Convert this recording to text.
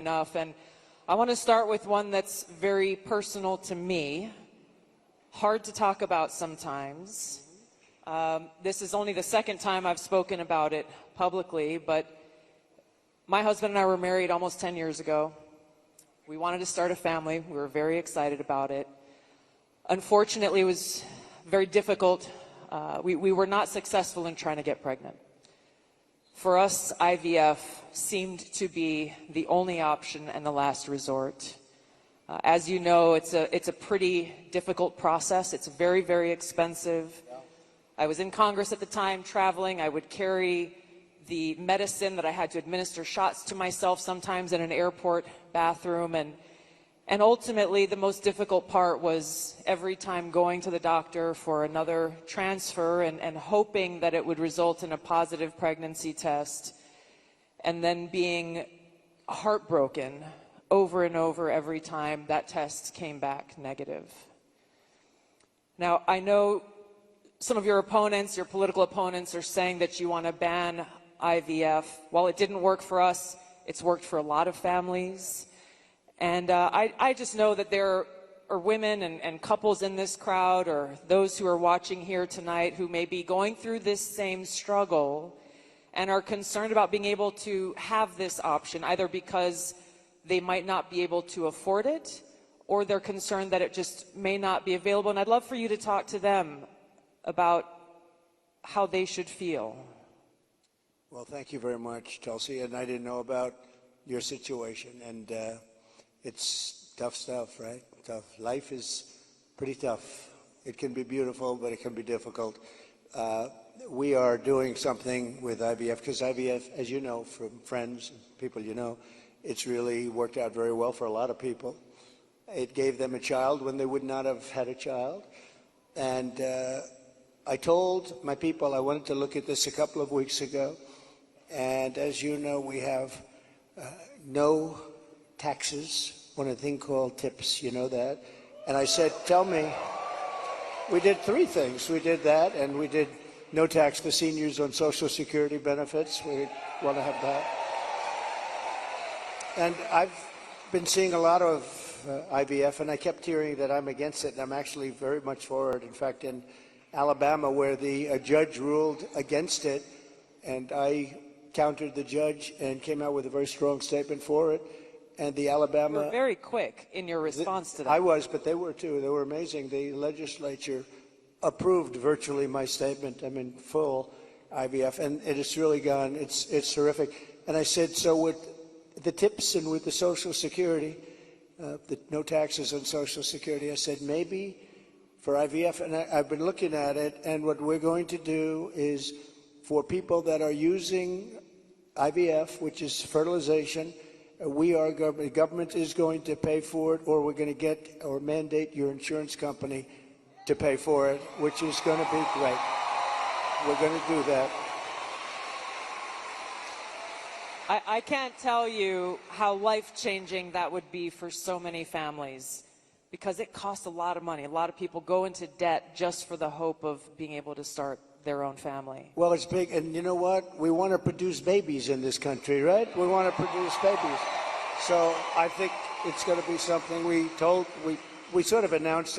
enough, and I want to start with one that's very personal to me, hard to talk about sometimes. This is only the second time I've spoken about it publicly, but my husband and I were married almost 10 years ago. We wanted to start a family. We were very excited about it. Unfortunately, it was very difficult. We were not successful in trying to get pregnant. For us, IVF seemed to be the only option and the last resort. As you know, it's a pretty difficult process. It's very, very expensive. I was in Congress at the time, traveling. I would carry the medicine that I had to administer shots to myself sometimes in an airport bathroom. And ultimately, the most difficult part was every time going to the doctor for another transfer and hoping that it would result in a positive pregnancy test, and then being heartbroken over and over every time that test came back negative. Now, I know some of your opponents, your political opponents, are saying that you want to ban IVF. While it didn't work for us, it's worked for a lot of families. And I just know that there are women and couples in this crowd, or those who are watching here tonight, who may be going through this same struggle and are concerned about being able to have this option, either because they might not be able to afford it, or they're concerned that it just may not be available. And I'd love for you to talk to them about how they should feel. Well, thank you very much, Chelsea. And I didn't know about your situation. And it's tough stuff, right? Tough. Life is pretty tough. It can be beautiful, but it can be difficult. We are doing something with IVF, because IVF, as you know from friends and people you know, it's really worked out very well for a lot of people. It gave them a child when they would not have had a child. And I told my people I wanted to look at this a couple of weeks ago. And as you know, we have no taxes on a thing called tips, you know that. And I said, tell me, we did three things. We did that, and we did no tax for seniors on Social Security benefits. We want to have that. And I've been seeing a lot of IVF, and I kept hearing that I'm against it, and I'm actually very much for it. In fact, in Alabama, where the judge ruled against it, and I countered the judge and came out with a very strong statement for it. And the Alabama... You were very quick in your response to that. I was, but they were too. They were amazing. The legislature approved virtually my statement. I'm in full IVF, and it has really gone, it's terrific. And I said, so with the tips and with the Social Security, the no taxes on Social Security, I said, maybe for IVF, and I've been looking at it, and what we're going to do is for people that are using IVF, which is fertilization, the government is going to pay for it, or we're going to get or mandate your insurance company to pay for it, which is going to be great. We're going to do that. I can't tell you how life-changing that would be for so many families, because it costs a lot of money. A lot of people go into debt just for the hope of being able to start their own family. Well, it's big, and you know what? We want to produce babies in this country, right? We want to produce babies. So I think it's going to be something we sort of announced it